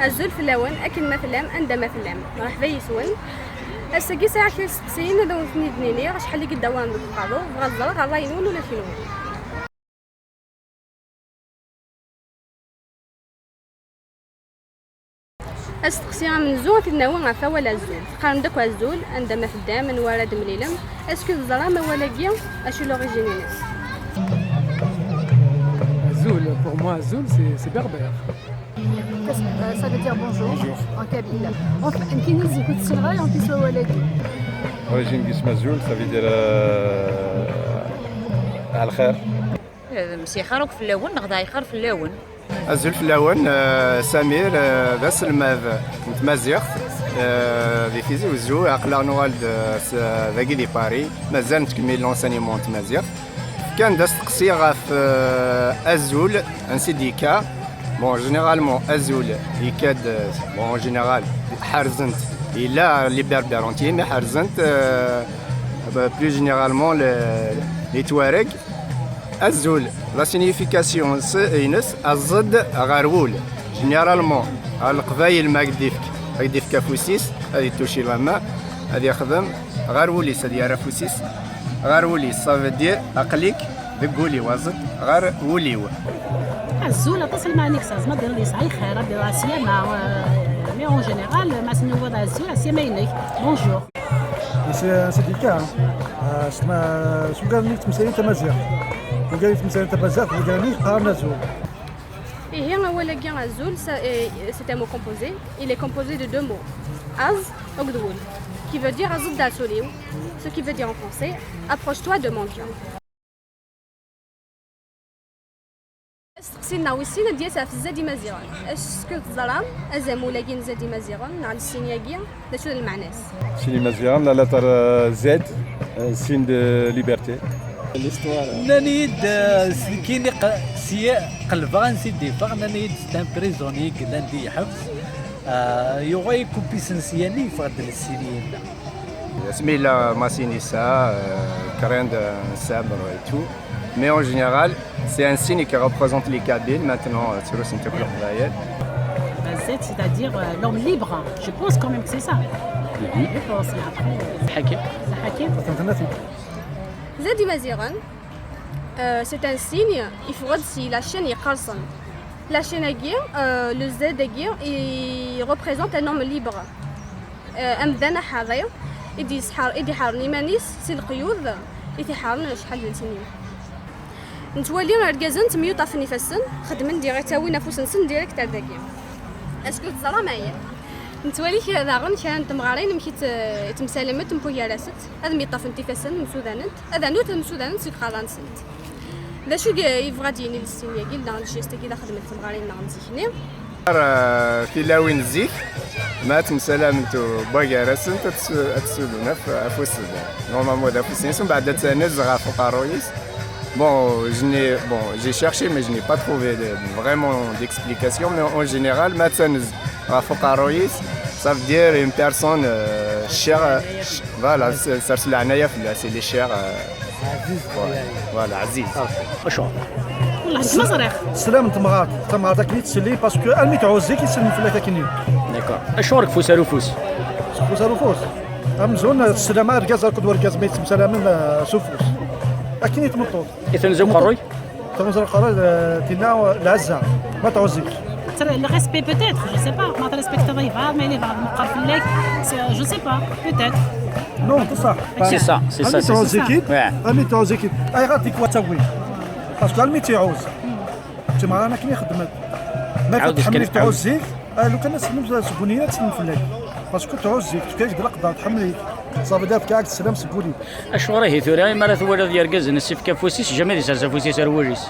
الزول في اللون أكن مثلا عندما في اللام مرحبا يسون الساقي ساعة 6 سنين هذا وثني دنيني شحال اللي قداو عندو القاضو غزر الله ينون ولا فينون استقسي من زون في النوع عفا ولا الزول قارن داك الزول عندما في الدام من ورد مليلم اسكو الظلام ولا كيا اشو لوريجين ناس الزول pour moi الزول c'est berbère. Ça veut dire bonjour en kabyle. En kiniz يقول الصغار en plus ولدي. origine كيسمى الزول ça veut dire على الخير. مسيخاروك في اللون نغدا يخر في اللون. الزول في اللون سمير بس الماذ متمازيغ في فيزي وزو عقلا نوالد ذاكي دي باري مازال نتكمل لونسانيمون تمازيغ كان داس تقصي غاف الزول ان سيديكا بون جينيرالمون الزول يكاد بون جينيرال حرزنت الا لي بربرونتي مي حرزنت بلو جينيرالمون لي توارق الزول لا سينيفيكاسيون ينس الزد غارول جينيرالمون القبايل ما قديفك كافوسيس هذه توشي لما هذه يخدم غاروليس هذه رافوسيس غاروليس صافي دير اقليك دقولي وزد غار وليو الزول اتصل مع نيكساز ما دير لي صحيح خير دير اسيا مع مي اون جينيرال مع سنو وضع الزول اسيا ما ينيك بونجور سي ديكا شو قال لك تمثيليه تمازيغ وقال لك تمثيليه تمازيغ وقال لك قارنا زول. Et voilà bien azul, c'est un mot composé. Il est composé de deux mots. Az ogdoul, qui veut dire azul d'asoliu, ce qui veut dire en français approche-toi de mon Dieu. استقسينا ويسينا ديالها في الزادي مزيران اسكو الظلام ازامو لاقين زادي مزيران على السينياكيا دا شنو المعناس سيني مزيان لا لتر زد سين دو ليبرتي. نانيد كيني سيا قلبان سيدي فاغ نانيد ستان بريزوني كلاندي حبس يوغي كوبيسنسياني فغد السينيين اسمي لا ماسينيسا كرند سابر et tout mais en général c'est un signe qui représente les Kabyles maintenant sur le centre global. Zed c'est-à-dire l'homme libre. Je pense quand même que c'est ça. Je pense après حكي الحكيم زادي مزيران c'est un signe يفرض سي la chaîne يقرصن la chaîne aguirre le Z aguirre il représente un homme libre أمدانا حاضر يدي حارني مانيس سي القيود يدي حارنا شحال من سنين نتولي ركازن تميوطا في نفسن خدمن ديريكتاوي نفوس نسن ديريكت داكيا اسكو تزرا معايا نتولي داغن كانت مغارين مشيت تمسالمت مبويا راست هذا ميطاف نتفسن مسودانت هذا نوت مسودانت سي قرانسنت ذا شو يبغى ديني للسينيا كي داغن جيست كي خدمت مغارين نغنزيكني في لاوين زيك ما تمسالمتو باغا راسنت تسودونا في السودان نورمالمون دا فوسينسون بعد تنزغ فوق رويس. Bon, j'ai cherché, mais je n'ai pas trouvé vraiment d'explication. Mais en général, ça veut dire une personne chère. Voilà, c'est les chers. Voilà, Aziz. والله مزريخ سلام تمغار كني تسلي باسكو المي تعوزي كيسلم في لك كني. داكور اشورك فوس روفوس فوس امزون السلام ركاز ركض وركاز ما يتسلم سوفوس أكيد يتمطط. إذا نزوم قروي؟ تنزل قروي تنا العزة ما تعوزيك. Le respect peut-être, je sais pas. ما تريسبكت ضيفها ما يلي مقرف لك je sais pas peut-être. Non c'est ça. C'est ça, c'est ça. تعوزيك. أمي تعوزيك. أي غاديك وتسوي. باسكو المي تعوز. تما أنا كني خدمت. ما تحمل تعوزيك. لو كان نسلم سكونية تسلم في الليل. باسكو تعوزيك كاش قدر تحمليك. صافي داك كاع السلام سكوني. أشوري هي ثوري ما راه ولد يركز نسيف كفوسيس جامي ديسا فوسيس الوجيس.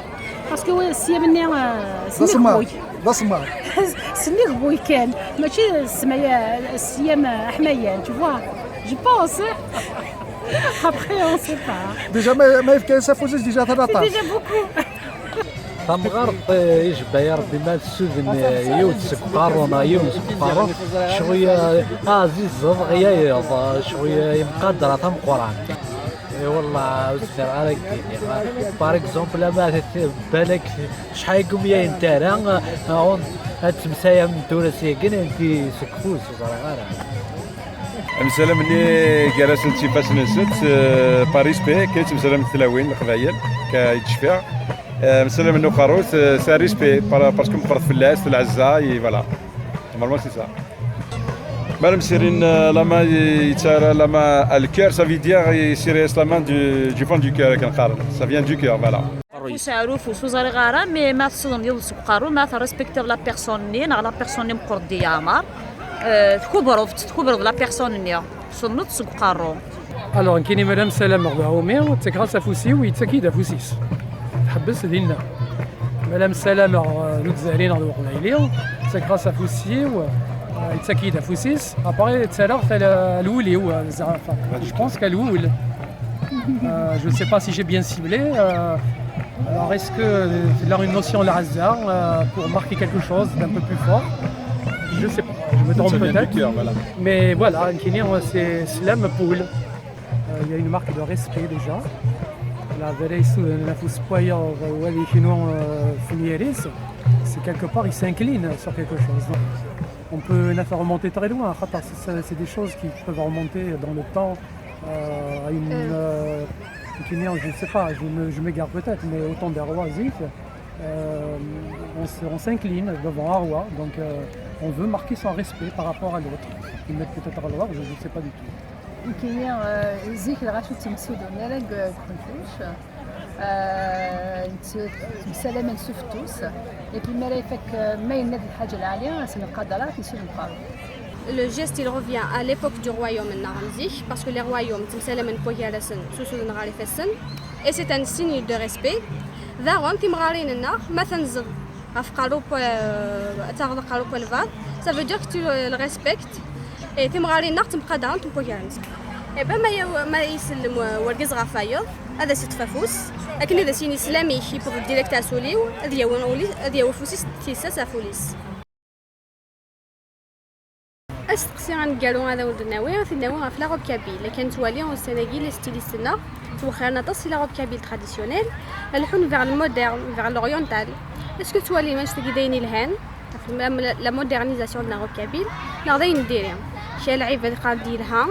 باسكو السيا مني بصمة سني غبوي كان ماشي السمايا السيام حميان tu vois je pense après on sait pas déjà ما يفكر سافوسيس ديجا ثلاثة déjà beaucoup تمغرب يجبا يا ربي ما تسوذن يوتسك قارونا يوتسك قارون شويه عزيز غيا شويه مقدره تم قران اي والله وزير راك باغ اكزومبل ما بالك شحال يكون يا انت راه هون هاد التمسايه من التونسيه كاين انت سكفوس صراحه مسلم اللي جالس انت فاش نسيت باريس بي كاين مسلم التلاوين القبايل كيتشفع مسلم انه خروس سا ريسبي باسكو مفرط في اللاس في العزه فوالا نورمال سي سا مادام سيرين لما يتسارى لما الكير سافي دير سيريس لا مان دو فون دو كير كنقارن سا فيان دو كير فوالا وسعروف وسوزاري غارة مي ما تصدم ديال سكارو ما تريسبكتيف لا بيرسون ني لا بيرسون ني مقرد ديامار تكبر لا بيرسون ني صنت سكارو الوغ كاينين مدام سلامة غاومي تكراس فوسي ويتاكيد فوسيس تحبس ديالنا مدام سلامة لو تزارين على القبايلي تكراس فوسي يتاكيد فوسيس اباري تسالغ الولي زعما جو بونس كالول je ne sais pas si j'ai bien ciblé. Alors est-ce que là une notion le hasard pour marquer quelque chose d'un peu plus fort? Je ne sais pas, je me trompe peut-être. Voilà. Mais voilà, c'est Slam Pool. Il y a une marque de respect déjà. La c'est quelque part, il s'incline sur quelque chose. On peut la faire remonter très loin. C'est des choses qui peuvent remonter dans le temps. À une je ne sais pas, je m'égare peut-être, mais au temps des rois Zik, on s'incline devant un roi, donc on veut marquer son respect par rapport à l'autre. Ils mettent peut-être à l'or, je ne sais pas du tout. كاين زيك الغاشو تمسودو نراك كنفوش سلامة سفتوس لكن مرايفك ما يناد الحاجة العالية سنبقى دارات نسير نقارو. Le geste il revient à l'époque du royaume Naramzik parce que les royaumes et c'est un signe de respect. Ça veut dire que tu le respectes et tu et ben ما يسلم ورقز غفايض هذا ستفافوس لكن هذا سين اسلامي يبغى ديريكت اسوليو هذا وفوسيس تيسا فوليس استقسي عن قالوا هذا ولد الناوي في الناوي في لاغوب كابيل لكن توالي اون سينيغي لي ستيليستنا توخرنا تصي لاغوب كابيل تراديسيونيل الحون فيغ المودرن فيغ لوريونتال اسكو توالي ماش تقديني الهان لا مودرنيزاسيون دو لاغوب كابيل نغدي نديرها شي لعيبه قاعد ديرها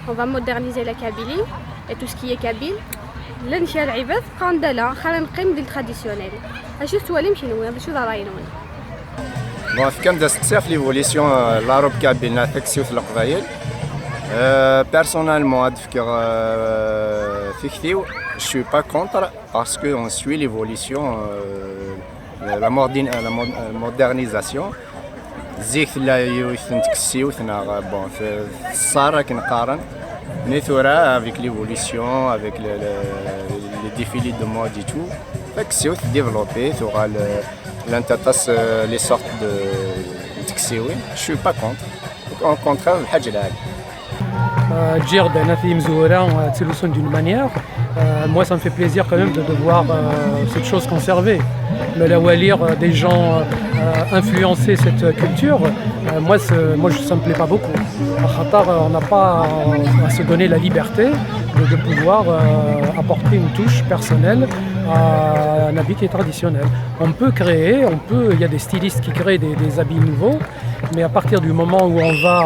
on va moderniser la Kabylie et tout ce qui est Kabyle لن شي لعيبات قاندلا خلينا نقيم ديال التراديسيونيل اش توالي مشي نوي باش راينون بون كان داستكسا في ليفوليسيون لاروب كابيل نافكسيو في القبايل بيرسونيلمون هاد الفكر في كثيو جو با كونتر باسكو اون سوي ليفوليسيون لا مودرنيزاسيون زيك لا يثنتكسيو ثنا بون في الصار كنقارن نيثورا افيك ليفوليسيون افيك لي ديفيلي دو مود اي تو فكسيو ديفلوبي ثورا لانتاس لي سورت دو تكسيوي شو با كونتر اون كونتر الحاجه العاليه Djird a fait Mzoura d'une manière. Moi, ça me fait plaisir quand même de voir cette chose conservée. Mais là où à lire des gens influencer cette culture, moi, ça me plaît pas beaucoup. À Khatar, on n'a pas à se donner la liberté de pouvoir apporter une touche personnelle à un habit qui est traditionnel. On peut créer, il y a des stylistes qui créent des habits nouveaux, mais à partir du moment où on va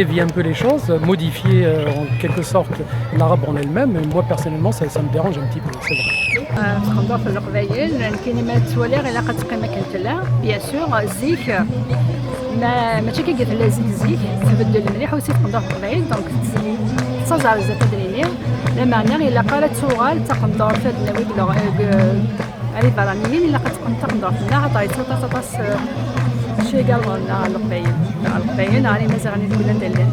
dévier un peu les choses, modifier en quelque sorte l'arabe en elle-même, moi personnellement ça me dérange un petit peu, c'est vrai. تقدر في القبايل كلمات توالير إلا قد تقيم كانت لا بيان سور زيك ماشي كي قالت لا زيك تبدل مليح وسيت تقدر في القبايل دونك تصازع زاد تدريني لا معنى إلا قالت سؤال تقدر في النوي بلغ علي برانيين إلا قد تقدر في النار عطاي تطاس شي قالوا القبايل علي مازال غادي نقول ندلل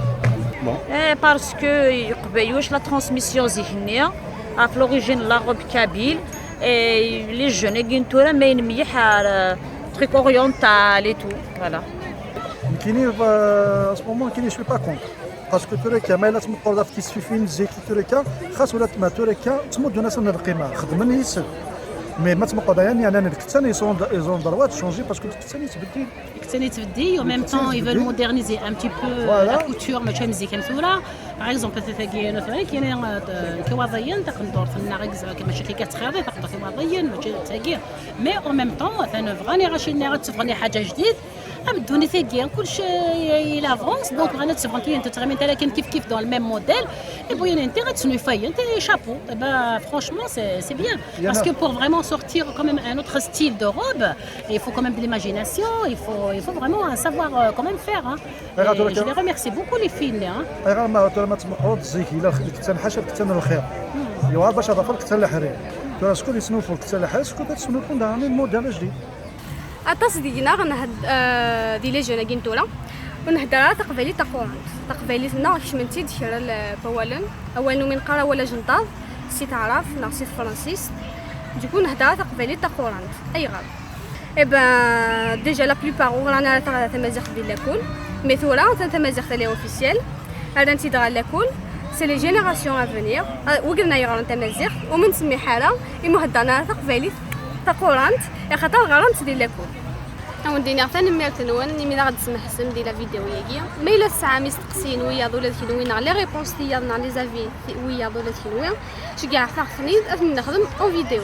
باسكو يقبيوش لا ترانسميسيون ذهنيه في لوريجين لاغوب كابيل اي لي جون كاين تورا ما ينميح تريك اورينتال اي تو فوالا كاينين اسمومون كاينين شوي با كونتر باسكو توريكا ما الا تمقور في كيسفيفين زيك توريكا خاص ولا ما توريكا تمد الناس من القيمه خدمني يسد مي ما تمقور يعني انا الكتان يزون دروات شونجي باسكو الكتان يتبدل ثاني تبدي وميم طون يفول مودرنيزي ان بتي بو لا كوتور ماشي مزيان كمثوله باغ اكزومبل تلاقي مثلا كاين كواضيين تقدر في الناقص كما شي كتخاضي تقدر كواضيين ماشي تلاقي مي او ميم طون ثاني فغاني غاشي تفغني حاجه جديد بدوني تلاقي كلشي الى افونس دونك غانا تفغني انت تغمي انت لكن كيف دون الميم موديل اي بوين انت غتسنوي فاي انت شابو با فرانشمون سي بيان باسكو بور فريمون سورتير quand même un autre style de robe il faut quand même de l'imagination il faut vraiment savoir quand même faire hein. Je les remercie beaucoup les filles hein. غير ما تسمحوا الزيك الا كنت نحشر كنت الخير يوار باش هذا فرق كنت الحرير ترى شكون اللي سنوفو كنت الحرير شكون كتسنو كون داني موديل جديد اطاس دينا غنهد دي لي جون كينتولا ونهدرها تقبالي تقبالي لنا كشمنتي ديال البوالن اوانو من قرا ولا جنطاض سي تعرف نا سي فرانسيس ديكون نهدرها تقبالي تقورانت اي غلط اي بان ديجا لا بلوبار رانا تمازيغ ديال لاكول مي ثورا تمازيغ تاع اوفيسيال هذا انت دغا لاكول سي لي جينيراسيون افونير وقلنا يغران تمازيغ ومن تسمي حاله يمهدرنا تقبالي تقورانت خاطر غرانت ديال لاكول وندينا ثاني ميرتنون نمي غاد تسمح حسن ديال الفيديو ياكي ما الا الساعه ميستقسين ويا دوله كيلوين لي ريبونس ديالنا لي زافي ويا دوله كيلوين شي كاع فاخني نخدم اون فيديو